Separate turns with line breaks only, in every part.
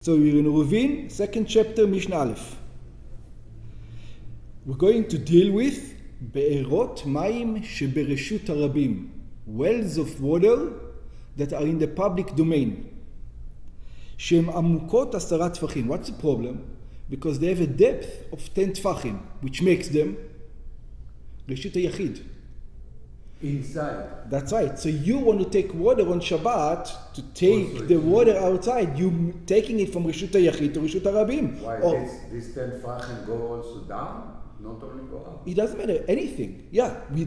So we're in Eruvin, second chapter, Mishnah Aleph. We're going to deal with Be'erot Mayim Shebereshut Harabim, wells of water that are in the public domain. Shem Amukot 10 Tfachim. What's the problem? Because they have a depth of 10 Tfachim, which makes them Reshut HaYachid.
Inside.
That's right. So you want to take water on Shabbat, to take the water outside, you taking it from Reshut HaYachid to Reshut Harabim.
Why this 10 Tfachim go also down? Not only go up?
It doesn't matter, anything. Yeah, we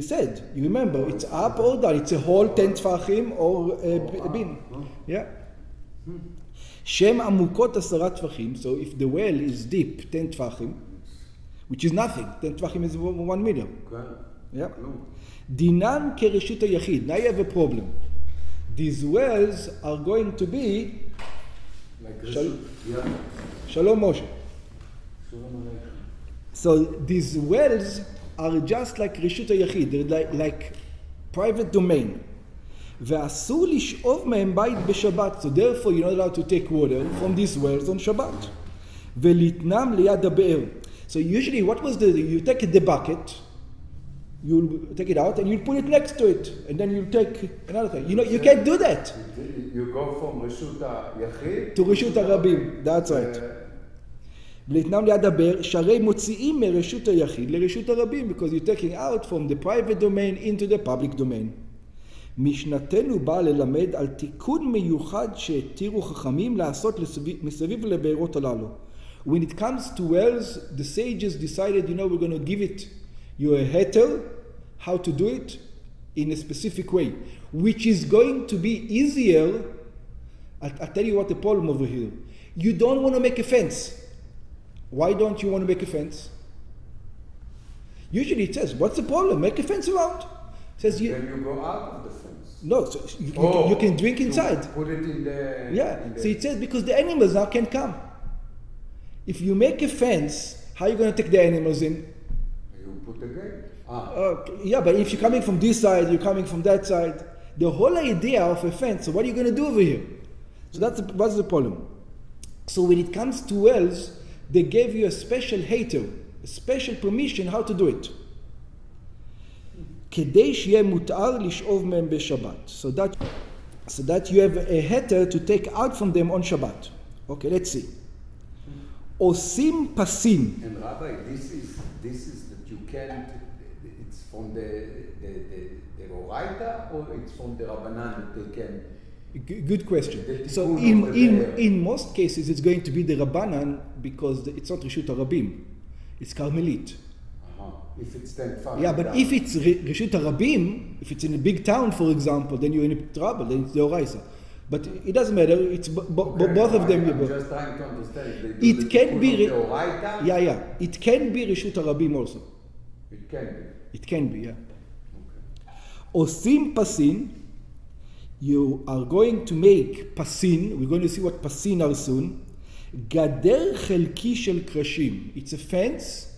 said, you remember, it's up or down. It's a whole 10 Tfachim or a bin. Yeah. Shem Amukot 10 Tfachim. So if the well is deep, 10 Tfachim, which is nothing. 10 Tfachim is 1 meter.
Okay.
Yeah. Dinan kereshut hayachid. Now you have a problem. These wells are going to be
Like
Shalom Moshe. So these wells are just like reshut hayachid. They're like private domain. ואסור לשאוב מהם בית בשבת. So therefore you're not allowed to take water from these wells on Shabbat. ולתנם ליד הבאר. So usually what was you take the bucket, you'll take it out and you'll put it next to it, and then you'll take another thing. You can't do that.
You go from Reshut HaYachid
to Reshut Harabim. That's right. ולתנם ליד הבאר, שהרי מוציאים מרשות היחיד לרשות הרבים, because you're taking out from the private domain into the public domain. משנתנו באה ללמד על תיקון מיוחד שהתירו חכמים לעשות מסביב לבארות הללו. When it comes to wells, the sages decided, we're going to give it you a heter, how to do it in a specific way, which is going to be easier. I'll tell you what the problem over here. You don't want to make a fence. Why don't you want to make a fence? Usually it says, what's the problem? Make a fence around. It says
then you go out of the fence.
No, so you can drink inside.
Put it in the...
Yeah, so it says because the animals now can come. If you make a fence, how are you going to take the animals in?
You put the gate.
Yeah, but if you're coming from this side, you're coming from that side. The whole idea of a fence, so what are you going to do over here? So that's the problem. So when it comes to wells, they gave you a special heter, a special permission how to do it. כדי שיהיה מותר לשאוב מהם בשבת. So that you have a heter to take out from them on Shabbat. Okay, let's see. עושים פסים.
And Rabbi, this is that you can't, it's from the Oraita or it's from the Rabbanan that they can?
Good question. So in most cases it's going to be the Rabbanan because it's not Reshut Harabim. It's Carmelit.
If it's 10 Tfachim.
Yeah, but if it's Reshut Harabim, if it's in a big town, for example, then you're in trouble, then it's the Oraisa. But it doesn't matter. It's both of them.
I'm just trying to understand.
It can be.
Yeah.
It can be Reshut Harabim also.
It can be.
It can be. Yeah. Osim pasin. You are going to make pasin. We're going to see what pasin are soon. Gader chelki shel krashim. It's a fence,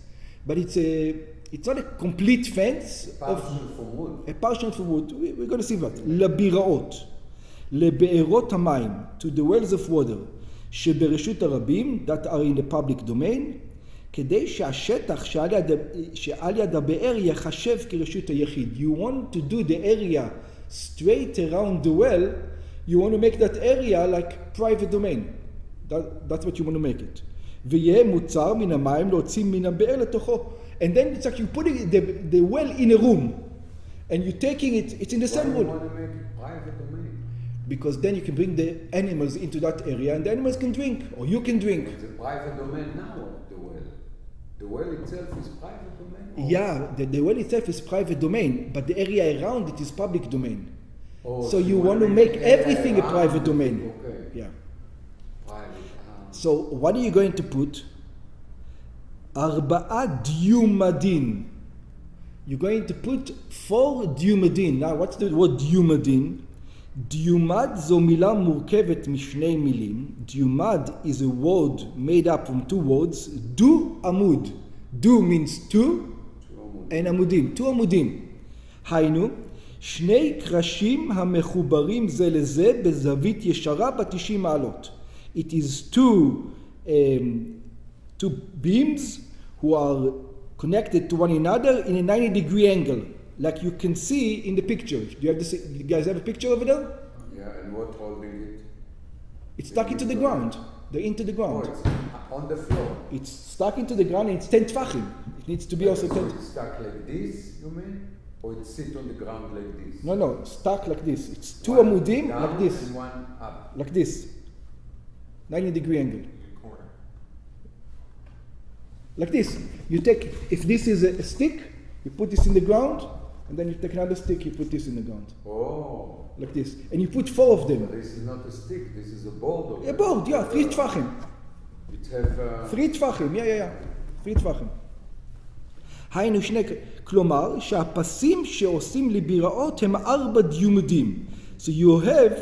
but it's not a complete fence. A partial from wood. We're going to see that. Labiraot. לבארות המים, to the wells of water, שברשות הרבים, that are in the public domain, כדי שהשטח שעל יד הבאר יחשב כרשות היחיד. You want to do the area straight around the well, you want to make that area like private domain. That's what you want to make it. ויהיה מוצר מן המים להוציא מן הבאר לתוכו. And then it's like you're putting the well in a room, and you're taking it's in the same room.
Why do you want to make it private domain?
Because then you can bring the animals into that area and the animals can drink, or you can drink.
It's a private domain now, the well. The well itself is private domain?
Yeah, the well itself is private domain, but the area around it is public domain. So you want to make everything a private domain.
Okay.
Yeah.
Private.
So what are you going to put? Arba'a diumadin. You're going to put 4 diumadin. Now what's the word diumadin? דיומד זו מילה מורכבת משני מילים. דיומד is a word made up from 2 words. דו עמוד. דו means 2 and עמודים. 2 עמודים. היינו, שני קרשים המחוברים זה לזה בזווית ישרה ב-90 מעלות. It is two beams who are connected to one another in a 90-degree angle, like you can see in the picture. Do you guys have a picture over there?
Yeah, and what holding it?
It's stuck into the ground. They're into the ground.
Oh, it's on the floor.
It's stuck into the ground and it's 10 tfachim. It needs to be also 10.
So it's stuck like this, you mean? Or it sit on the ground like this?
No, stuck like this. It's two
one
amudim
down
like this.
And one up.
Like this. 90-degree angle. Like this. You take, if this is a stick, you put this in the ground, and then you take another stick, you put this in the ground.
Oh.
Like this. And you put 4 of them.
This is not a stick, this is a board.
A board, yeah, 3 tfachim.
It have...
3 טפחים, 3 טפחים. היינו שני, כלומר שהפסים שעושים לביראות הם 4 דיומדים. So you have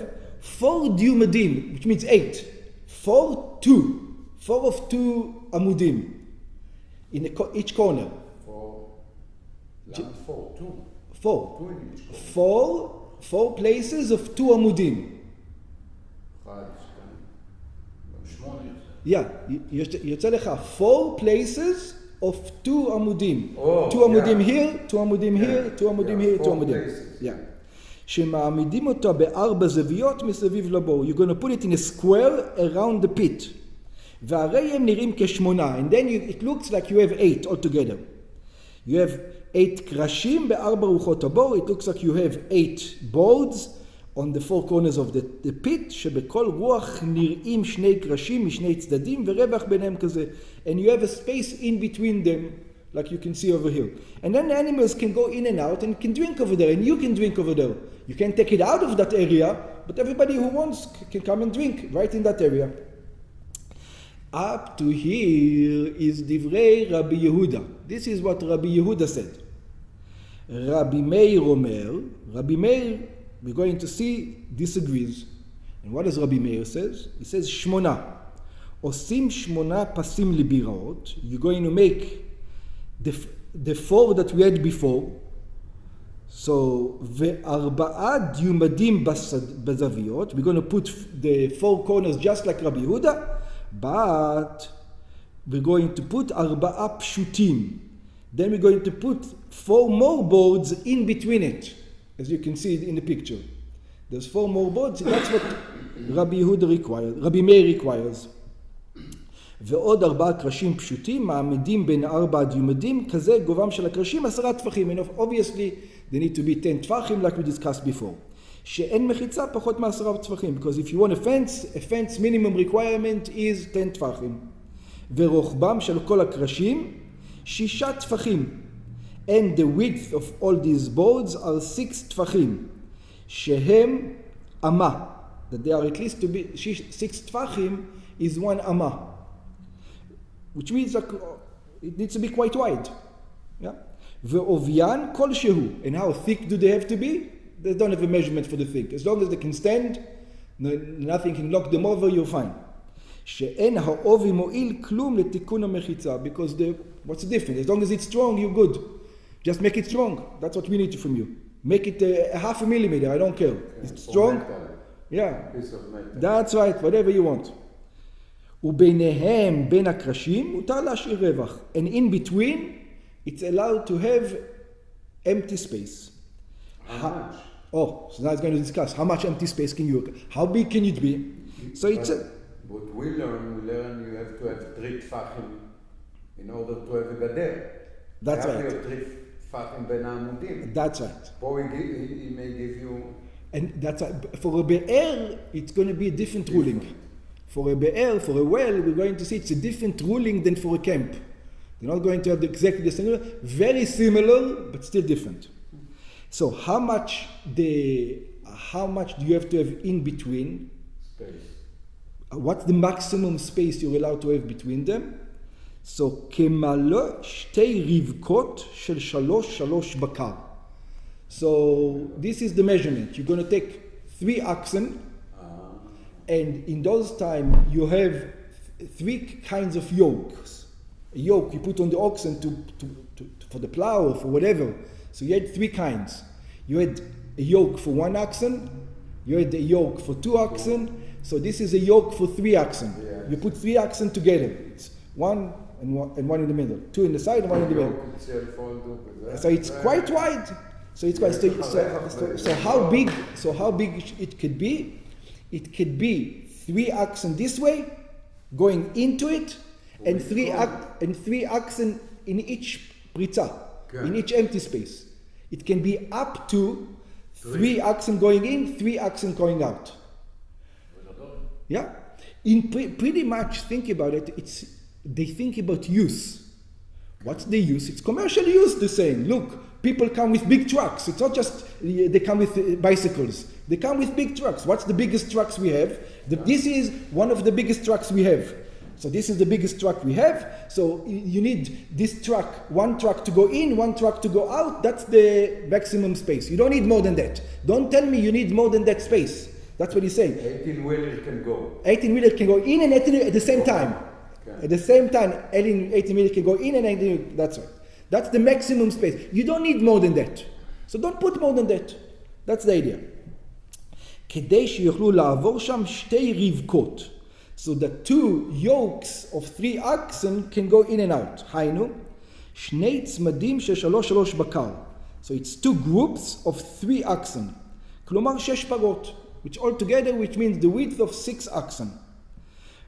4 דיומדים, which means 8. 4 of 2 עמודים. In each corner.
4. 2.
4.
2 in each corner.
4 places of 2 עמודים.
8.
יוצא לך 4 places of 2 עמודים. 2 עמודים here, 2 עמודים here, 2 עמודים here, 2 עמודים. שמעמידים אותו ב4 זוויות מסביב לבור. You're going to put it in a square around the pit. והרי הם נראים כ8. And then it looks like you have 8 altogether. You have 8 קרשים ב4 רוחות הבור. It looks like you have 8 boards on the 4 corners of the pit, שבכל רוח נראים 2 קרשים משני צדדים ורווח ביניהם כזה. And you have a space in between them, like you can see over here. And then the animals can go in and out and can drink over there, and you can drink over there. You can take it out of that area, but everybody who wants can come and drink right in that area. Up to here is divrei Rabbi Yehuda. This is what Rabbi Yehuda said. Rabbi Meir Omer, Rabbi Meir, we're going to see, disagrees. And what does Rabbi Meir says? He says, שמונה. עושים 8 פסים לביראות. You're going to make the 4 that we had before. So, ו4 דיומדים בזוויות. We're going to put the 4 corners just like Rabbi Yehuda. But we're going to put 4 פשוטים. Then we're going to put 4 more boards in between it. As you can see in the picture. There's 4 more boards. That's what Rabbi Meir requires. ועוד 4 קרשים פשוטים, מעמידים בין 4 דיומדים, כזה גובהם של הקרשים 10 טפחים. And obviously, they need to be 10 טפחים, like we discussed before. שאין מחיצה פחות מ10 טפחים. Because if you want a fence minimum requirement is 10 טפחים. ורוחבם של כל הקרשים, 6 טפחים. And the width of all these boards are 6 טפחים. שהם אמה. That they are at least to be 6 טפחים is 1 אמה. Which means that it needs to be quite wide. Yeah? ועוביין כלשהו. And how thick do they have to be? They don't have a measurement for the thick. As long as they can stand, nothing can knock them over, you're fine. שאין העובי מועיל כלום לתיקון המחיצה. Because what's the difference? As long as it's strong, you're good. Just make it strong. That's what we need from you. Make it a 0.5 millimeter, I don't care. It's strong? Yeah. That's right, whatever you want. וביניהם, בין הקרשים, מותר להשאיר רווח. And in between, it's allowed to have empty space.
How much?
So now it's going to discuss how much empty space how big can it be? So it's
what we learn you have to have 3 טפחים in order to have a גדר.
That's right.
You have 3 טפחים בין העמודים.
That's right.
פה he may give you...
And that's right. For a be'er, it's going to be a different ruling. For a be'er, for a well, we're going to see it's a different ruling than for a camp. They're not going to have exactly the same, very similar, but still different. So how much do you have to have in between?
Space.
What's the maximum space you're allowed to have between them? So כמלא 2 רבקות של 3 בקר. So this is the measurement. You're going to take 3 oxen, and in those time you have 3 kinds of yokes. A yoke you put on the oxen for the plow or for whatever. So you had 3 kinds. You had a yoke for 1 oxen, you had a yoke for 2 oxen. So this is a yoke for 3 oxen.
Yeah.
You put 3 oxen together. It's one and one in the middle. 2 in the side and 1 in the middle. So it's quite wide. So it's quite so how big it could be? It could be 3 oxen this way, going into it, and 3 oxen in each pritza, in each empty space. It can be up to 3 oxen going in, 3 oxen going out. Yeah, pretty much think about it. They think about use. What's the use? It's commercial use. They're saying, look, people come with big trucks. It's not just they come with bicycles. They come with big trucks. What's the biggest trucks we have? This is one of the biggest trucks we have. So this is the biggest truck we have. So you need this truck, 1 truck to go in, 1 truck to go out. That's the maximum space. You don't need more than that. Don't tell me you need more than that space. That's what he's saying.
18-wheeler can go.
18-wheeler can go in and 18 at the same time. Okay. At the same time, 18-wheeler can go in and 18. That's right. That's the maximum space. You don't need more than that. So don't put more than that. That's the idea. כדי שיוכלו לעבור שם 2 רבקות. So the 2 yokes of 3 oxen can go in and out. היינו, 2 צמדים של 3 בקר. So it's 2 groups of 3 oxen. כלומר 6 פרות. Which all together, which means the width of 6 oxen.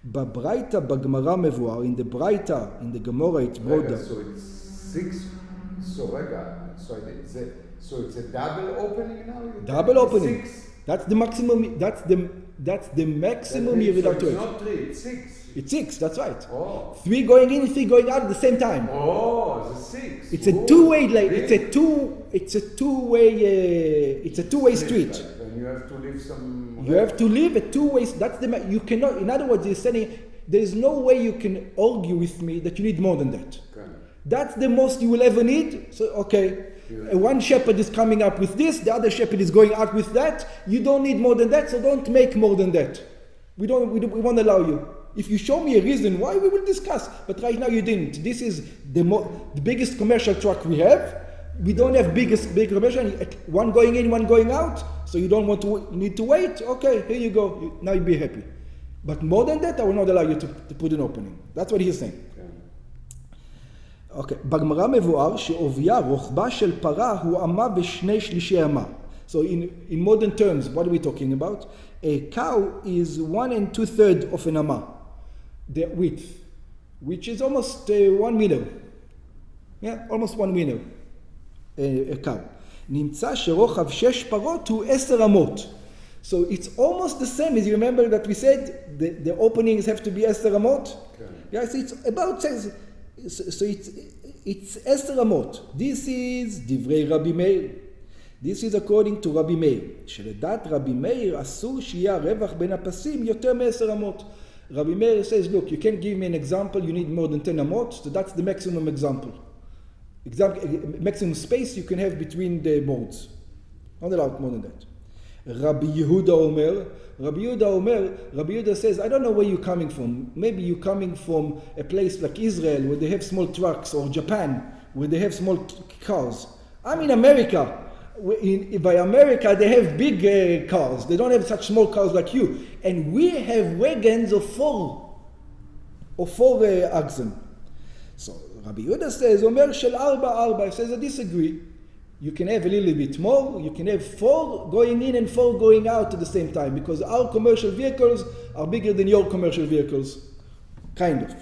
בברייתא בגמרא מבואר, in the Braita, in the Gemara, it's broader.
So it's 6, so it's a double opening now?
Double opening.
6.
That's the maximum, that's the maximum you will have to
It's
have.
not 3, it's 6.
It's 6, that's right.
Oh.
3 going in, 3 going out at the same time.
Oh, it's a 6.
It's a 2-way, like, it's a two-way street.
And you have to leave some...
You have to leave a 2-way, you cannot, in other words, you're saying, there's no way you can argue with me that you need more than that.
Okay.
That's the most you will ever need. So, okay, one shepherd is coming up with this, the other shepherd is going out with that. You don't need more than that, so don't make more than that. We won't allow you. If you show me a reason why, we will discuss. But right now you didn't. This is the biggest commercial truck we have. We don't have big commercial. One going in, one going out. So you don't need to wait. Okay, here you go. Now you be happy. But more than that, I will not allow you to put an opening. That's what he's saying. Okay. בגמרא מבואר שעובייה רוחבה של פרה הוא אמה ב2/3 אמה. So in modern terms, what are we talking about? A cow is 1 2/3 of an amma, the width, which is almost 1 meter. Yeah, almost 1 meter. A cow. נמצא שרוחב 6 פרות הוא 10 אמות. So it's almost the same as you remember that we said the openings have to be 10 אמות. Okay. Yes, it's about so it's 10 אמות. This is דברי רבי מאיר. This is according to רבי מאיר. שלדעת רבי מאיר אסור שיהיה הרווח בין הפסים יותר מ10 אמות. רבי מאיר says, look, you can't give me an example, you need more than 10 אמות, so that's the maximum example. Maximum space you can have between the boards. Not allowed more than that. Rabbi Yehuda Omer, Rabbi Yehuda says, I don't know where you're coming from. Maybe you're coming from a place like Israel where they have small trucks, or Japan where they have small cars. I'm in America. By America they have big cars. They don't have such small cars like you. And we have wagons of 4 oxen. So Rabbi Yehuda says, Omer shel 4. He says, I disagree. You can have a little bit more. You can have 4 going in and 4 going out at the same time, because our commercial vehicles are bigger than your commercial vehicles. Kind of.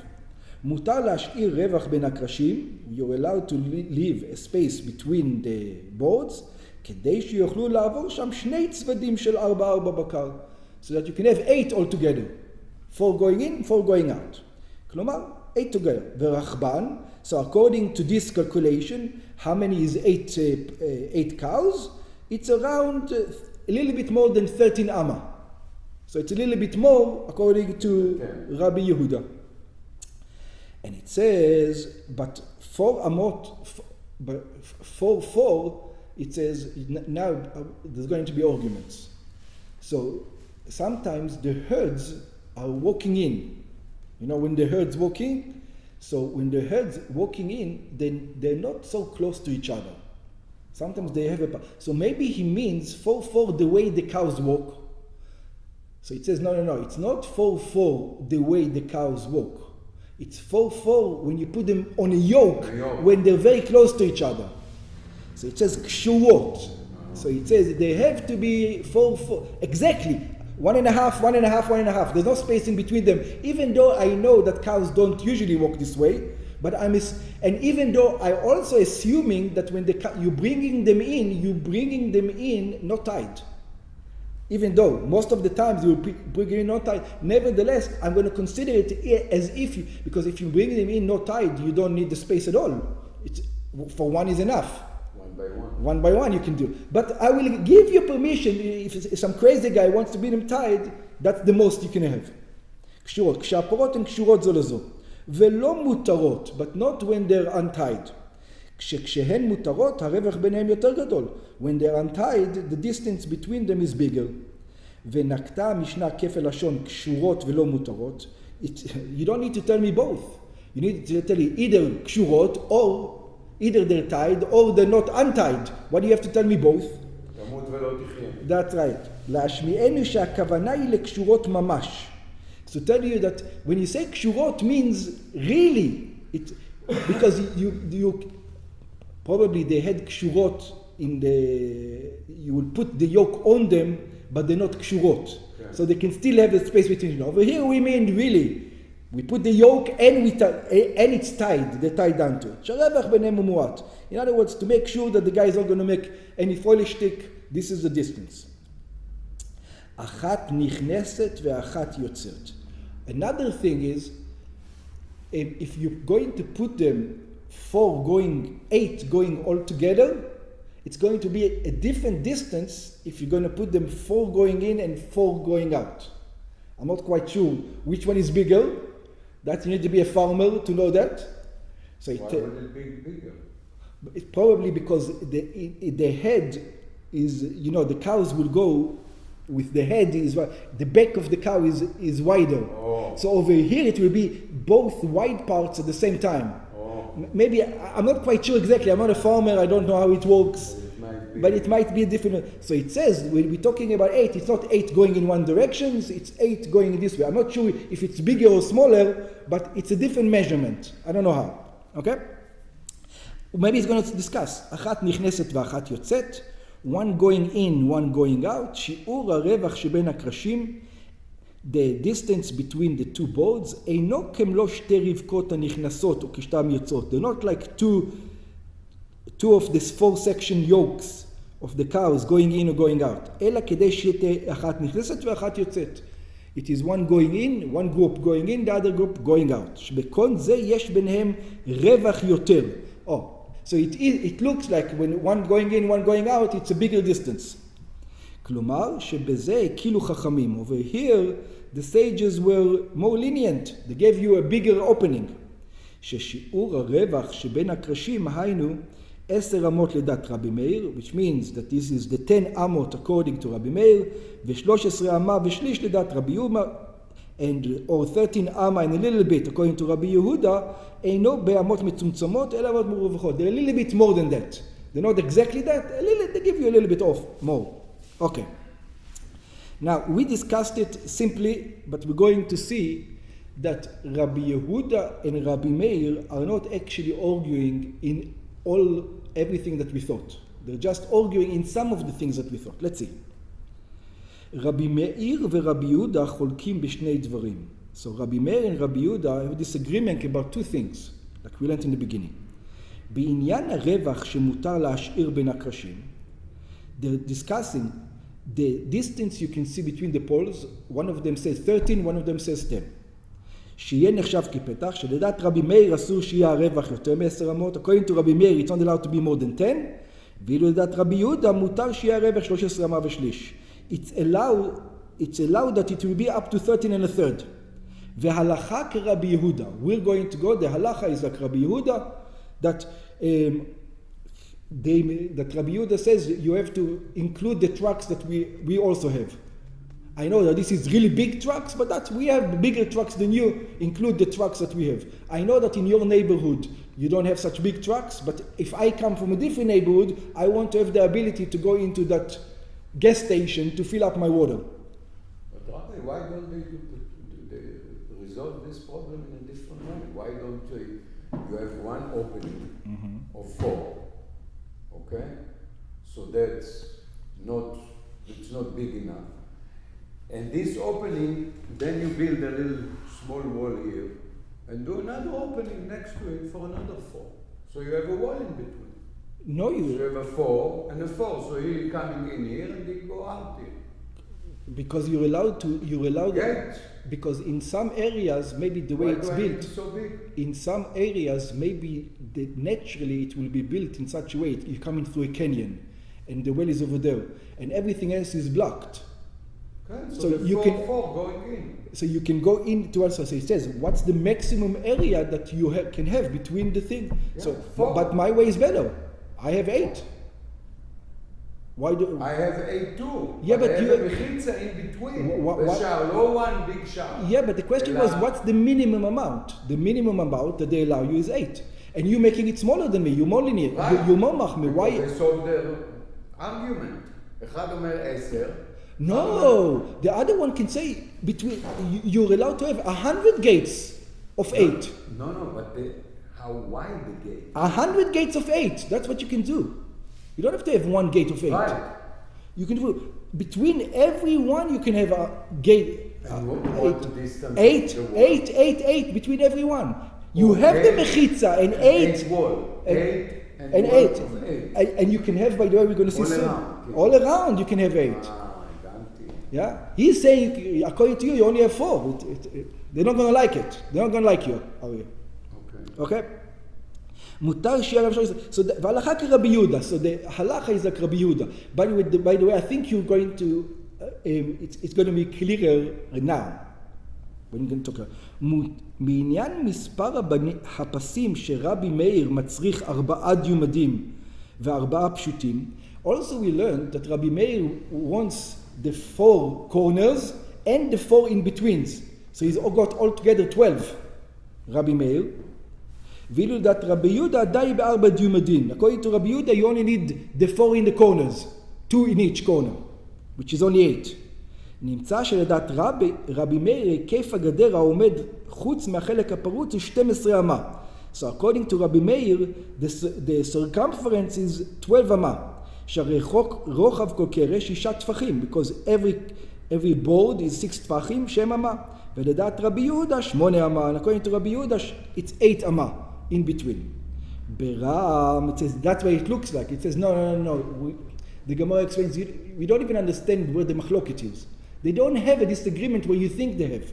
מותר להשאיר רווח בין הקרשים. You're allowed to leave a space between the boards, כדי שיוכלו לעבור שם 2 צוותים של 4 בקר. So that you can have 8 altogether. 4 going in, 4 going out. כלומר, 8 together. ורחבן, so according to this calculation, how many is 8 cows? It's around a little bit more than 13 amma. So it's a little bit more according to Rabbi Yehuda. And it says, but 4 amot, for 4, it says, now there's going to be arguments. So sometimes the herds are walking in. You know, when the herds walk in, so when the herds walking in, then they're not so close to each other. Sometimes they have so maybe he means 4 the way the cows walk. So it says, no, it's not 4-4 the way the cows walk. It's 4-4 when you put them on a yoke, when they're very close to each other. So it says kshurot. So it says they have to be 4-4. Exactly. 1.5, 1.5, 1.5. There's no space in between them. Even though I know that cows don't usually walk this way, but and even though I also assuming that when you're bringing them in not tied. Even though most of the times you bring it in not tied, nevertheless, I'm going to consider it as because if you bring them in not tied, you don't need the space at all. For one is enough. One by one you can do. But I will give you permission, if some crazy guy wants to bring them tied, that's the most you can have. קשורות. כשהפרות הן קשורות זו לזו. ולא מותרות, but not when they're untied. כשהן מותרות, הרווח ביניהם יותר גדול. When they're untied, the distance between them is bigger. ונקטה המשנה כפל לשון קשורות ולא מותרות. You don't need to tell me both. You need to tell me either קשורות or either they're tied or they're not untied. Why do you have to tell me both? That's right. להשמיענו שהכוונה היא לקשורות ממש. So tell you that when you say kshurot means really, because you probably they had kshurot you will put the yoke on them, but they're not kshurot. Yeah. So they can still have the space between them. Over here we mean really, we put the yoke and it's tied, they're tied down to it. In other words, to make sure that the guy is not going to make any foolish stick, this is the distance. אחת נכנסת ואחת יוצאת. Another thing is, if you're going to put them 8 going all together, it's going to be a different distance if you're going to put them 4 going in and 4 going out. I'm not quite sure which one is bigger. That you need to be a farmer to know that. So
why would it be bigger?
It's probably because the head is, the cows will go with the head the back of the cow is wider. Oh. So over here it will be both wide parts at the same time. Oh. Maybe, I'm not quite sure exactly. I'm not a farmer. I don't know how it works. But it might be a different. So it says, when we're talking about 8, it's not 8 going in one direction, it's 8 going in this way. I'm not sure if it's bigger or smaller, but it's a different measurement. I don't know how. Okay? Maybe he's going to discuss. אחת נכנסת ואחת יוצאת. One going in, one going out. שיעור הרווח שבין הקרשים, the distance between the two boards, אינו כמלוא שתי רבקות הנכנסות או כשתיים יוצאות. They're not like two of these 4-section yokes of the cows going in or going out. אלא כדי שתהיה אחת נכנסת ואחת יוצאת. It is one going in, one group going in, the other group going out. שבכל זה יש ביניהם רווח יותר. So it looks like when one going in, one going out, it's a bigger distance. כלומר, שבזה הקילו חכמים. Over here, the sages were more lenient. They gave you a bigger opening. ששיעור הרווח שבין הקרשים, היינו, 10 אמות לדת רבי מאיר, which means that this is the 10 אמות according to רבי מאיר, ו13 אמה ושליש לדת רבי יהודה, or 13 אמה and a little bit according to רבי יהודה, אינו באמות מצומצמות, אלא אמות מרווחות. They're a little bit more than that. They're not exactly that, they give you a little bit off, more. Okay. Now, we discussed it simply, but we're going to see that Rabbi Yehuda and Rabbi Meir are not actually arguing in everything that we thought. They're just arguing in some of the things that we thought. Let's see. Rabbi Meir ורבי יהודה חולקים בשני דברים. So Rabbi Meir and Rabbi Yehuda have a disagreement about 2 things, like we learned in the beginning. בעניין הרווח שמותר להשאיר בין הקרשים, they're discussing the distance you can see between the poles. One of them says 13, one of them says 10. שיהיה נחשב כפתח, שלדעת רבי מאיר אסור שיהיה הרווח יותר מ10 אמות. According to רבי מאיר, it's not allowed to be more than 10. ואילו לדעת רבי יהודה, מותר שיהיה הרווח 13 אמה ושליש. It's allowed that it will be up to 13 and a third. והלכה כרבי יהודה. We're going to go, the halacha is like רבי יהודה, that Rabbi Yehuda says you have to include the trucks that we also have. I know that this is really big trucks, but that we have bigger trucks than you. Include the trucks that we have. I know that in your neighborhood you don't have such big trucks, but if I come from a different neighborhood, I want to have the ability to go into that gas station to fill up my water.
But Rabbi, why don't they resolve this problem in a different way? Why don't you have one opening of 4, okay? So it's not big enough. And this opening, then you build a little small wall here, and do another opening next to it for another 4. So you have a wall in between.
No,
So you have a 4 and a 4. So he coming in here and he go out here.
because you're allowed.
Yes.
Because in some areas, maybe the way it's built,
so big?
in some areas, maybe naturally it will be built in such a way, you're coming through a canyon, and the well is over there, and everything else is blocked.
Okay.
So
the
you
4,
can-
4 going in.
So you can go into also. So it says, what's the maximum area that you can have between the thing?
Yeah,
So,
4.
but my way is better. I have 8. Why do?
I have 8 too.
Yeah, but
I
you-
have a mechitza in between.
Wha-
A shower, no one big shower.
Yeah, but the question was, what's the minimum amount? The minimum amount that they allow you is 8, and you making it smaller than me. You're more linear.
Right.
You're more mahmir. Why?
They solve the argument. אחד אומר 10.
No, the other one can say you're allowed to have 100 gates of 8.
No, but how wide the gate?
100 gates of 8. That's what you can do. You don't have to have one gate of 8.
Right.
You can do between every one. You can have a gate.
And what the distance?
8,
the wall?
8, 8, 8 between every one. You have the mechitza and 8
wall.
and-
8
and
wall
8.
of 8.
And you can have, by the way, we're going to see
All
soon.
around.
All around you can have 8.
הבנתי.
Yeah? He's saying, according to you, you only have 4. They're not going to like it. They're not going to like you, are you?
Okay.
Okay? מותר שיהיה רב שלוש. So והלכה כרבי יהודה. So the halacha is like Rabbi Yehuda. By the way, I think you're going to, it's going to be clearer now. When you're going to talk about. בעניין מספר הפסים שרבי מאיר מצריך 4 דיומדים ו4 פשוטים, also we learned that Rabbi Meir wants the 4 corners and the 4 in-betweens. So he's got altogether 12. Rabbi Meir. ואילו that Rabbi Yehuda די ב4 דיומדין. According to Rabbi Yehuda, you only need the 4 in the corners, 2 in each corner, which is only 8. נמצא שלדעת רבי מאיר היקף הגדר העומד חוץ מהחלק הפרוץ הוא 12 אמה. So according to Rabbi Meir, the circumference is 12 אמה. שהרי רוחב כל קרש 6 טפחים, because every board is 6 טפחים, 7 אמה. ולדעת רבי יהודה 8 אמה. And according to Rabbi Yehuda, it's 8 אמה in between. ברם, it says, that's what it looks like. It says, no. The Gemara explains, we don't even understand where the machloket is. They don't have a disagreement where you think they have.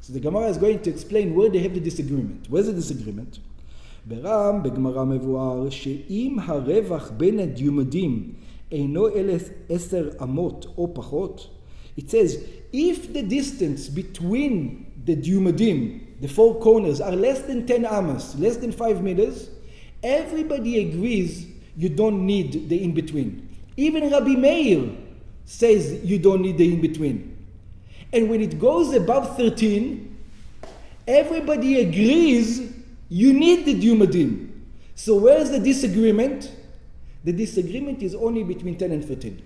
So the Gemara is going to explain where they have the disagreement. Where's the disagreement? ברם, בגמרא מבואר, שאם הרווח בין הדיומדים אינו 10 אמות או פחות, it says, if the distance between the diumadim, the 4 corners, are less than 10 amas, less than 5 meters, everybody agrees you don't need the in-between. Even Rabbi Meir says you don't need the in-between. And when it goes above 13, everybody agrees you need the diumadim. So where's the disagreement? The disagreement is only between 10 and 13.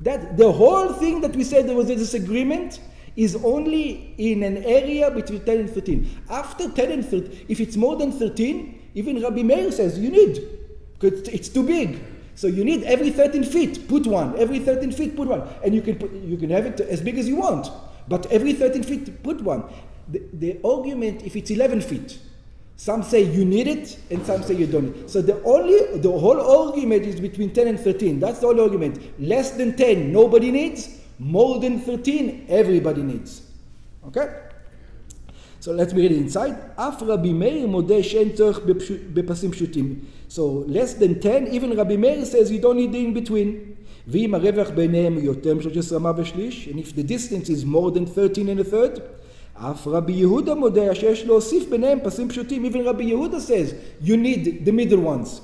That the whole thing that we said there was a disagreement is only in an area between 10 and 13. After 10 and 13, if it's more than 13, even Rabbi Meir says you need, because it's too big. So you need every 13 feet, put one. Every 13 feet, put one. And you can have it as big as you want. But every 13 feet, put one. The argument, if it's 11 feet, some say you need it, and some say you don't need it. So the whole argument is between 10 and 13. That's the whole argument. Less than 10, nobody needs. More than 13, everybody needs. Okay? So let's read it inside. אף רבי מאיר מודה שאין צורך בפסים פשוטים. So less than 10, even Rabbi Meir says you don't need the in between. ואם הרווח ביניהם יותר מ-13 אמה ושליש, and if the distance is more than 13 and a third, אף רבי יהודה מודה שיש להוסיף ביניהם פסים פשוטים. Even Rabbi Yehuda says you need the middle ones.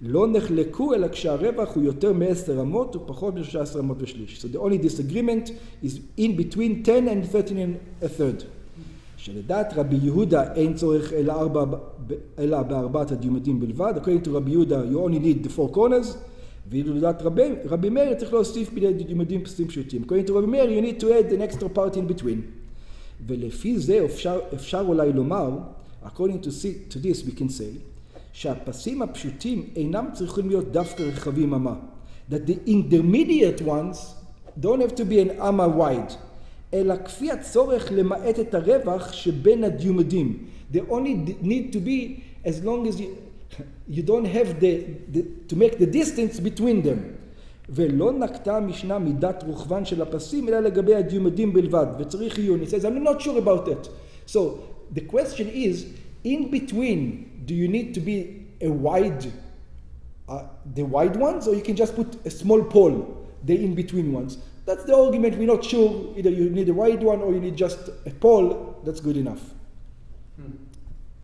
לא נחלקו אלא כשהרווח הוא יותר מ-10 אמות ופחות מ-13 אמות ושליש. So the only disagreement is in between 10 and 13 and a third. שלדעת רבי יהודה אין צורך אלא בארבעת הדיומדים בלבד. According to Rabbi Yehuda, you only need the 4 corners. ואילו לדעת רבי מאיר צריך להוסיף בלימודים פסים פשוטים. According to רבי מאיר, you need to add an extra part in between. ולפי זה אפשר אולי לומר, according to this we can say, שהפסים הפשוטים אינם צריכים להיות דווקא רחבים אמה. That the intermediate ones don't have to be an אמה wide, אלא כפי הצורך למעט את הרווח שבין הדיומדים. They only need to be as long as you don't have to make the distance between them. ולא נקטה המשנה מידת רוחבן של הפסים, אלא לגבי הדיומדים בלבד, וצריך עיון. He says, I'm not sure about it. So, the question is, in between, do you need to be a wide, the wide ones, or you can just put a small pole, the in-between ones? That's the argument. We're not sure. Either you need a wide one or you need just a pole. That's good enough.